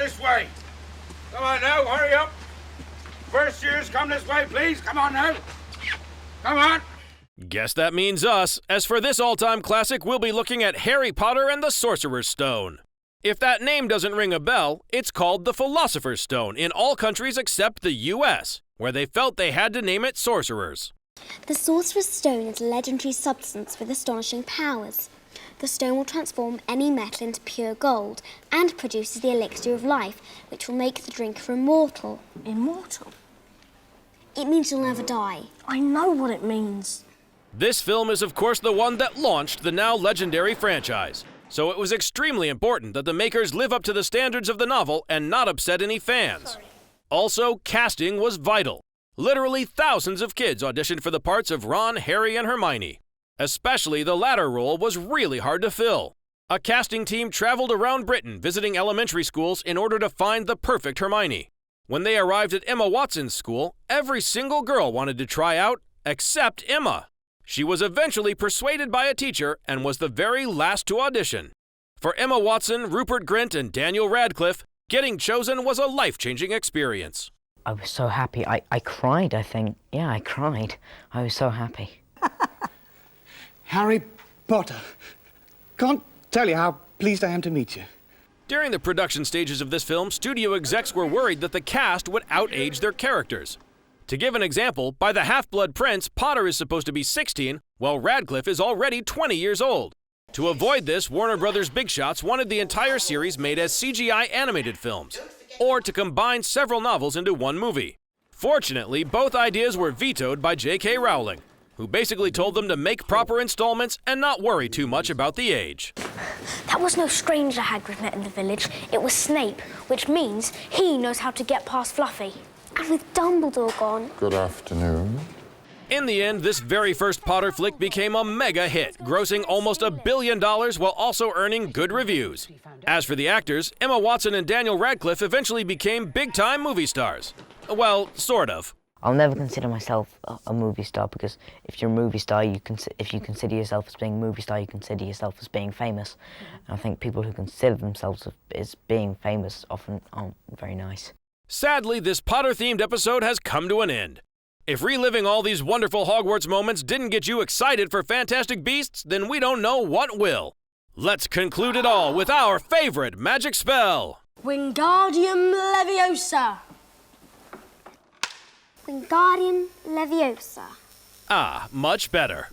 this way. Come on now, hurry up. First years, come this way, please. Come on now. Come on. Guess that means us. As for this all-time classic, we'll be looking at Harry Potter and the Sorcerer's Stone. If that name doesn't ring a bell, it's called the Philosopher's Stone in all countries except the US, where they felt they had to name it Sorcerer's. The Sorcerer's Stone is a legendary substance with astonishing powers. The stone will transform any metal into pure gold and produces the elixir of life, which will make the drinker immortal. Immortal? It means you'll never die. I know what it means. This film is of course the one that launched the now legendary franchise, so it was extremely important that the makers live up to the standards of the novel and not upset any fans. Also, casting was vital. Literally thousands of kids auditioned for the parts of Ron, Harry, and Hermione. Especially the latter role was really hard to fill. A casting team traveled around Britain visiting elementary schools in order to find the perfect Hermione. When they arrived at Emma Watson's school, every single girl wanted to try out, except Emma. She was eventually persuaded by a teacher and was the very last to audition. For Emma Watson, Rupert Grint, and Daniel Radcliffe, getting chosen was a life-changing experience. I was so happy. I cried, I think. Yeah, I cried. I was so happy. Harry Potter. Can't tell you how pleased I am to meet you. During the production stages of this film, studio execs were worried that the cast would outage their characters. To give an example, by The Half-Blood Prince, Potter is supposed to be 16, while Radcliffe is already 20 years old. To avoid this, Warner Brothers Big Shots wanted the entire series made as CGI animated films, or to combine several novels into one movie. Fortunately, both ideas were vetoed by J.K. Rowling, who basically told them to make proper installments and not worry too much about the age. That was no stranger Hagrid met in the village. It was Snape, which means he knows how to get past Fluffy. And with Dumbledore gone... Good afternoon. In the end, this very first Potter flick became a mega hit, grossing almost $1 billion while also earning good reviews. As for the actors, Emma Watson and Daniel Radcliffe eventually became big-time movie stars. Well, sort of. I'll never consider myself a movie star, because if you're a movie star, if you consider yourself as being a movie star, you consider yourself as being famous. And I think people who consider themselves as being famous often aren't very nice. Sadly, this Potter-themed episode has come to an end. If reliving all these wonderful Hogwarts moments didn't get you excited for Fantastic Beasts, then we don't know what will. Let's conclude it all with our favorite magic spell. Wingardium Leviosa. Wingardium Leviosa. Ah, much better.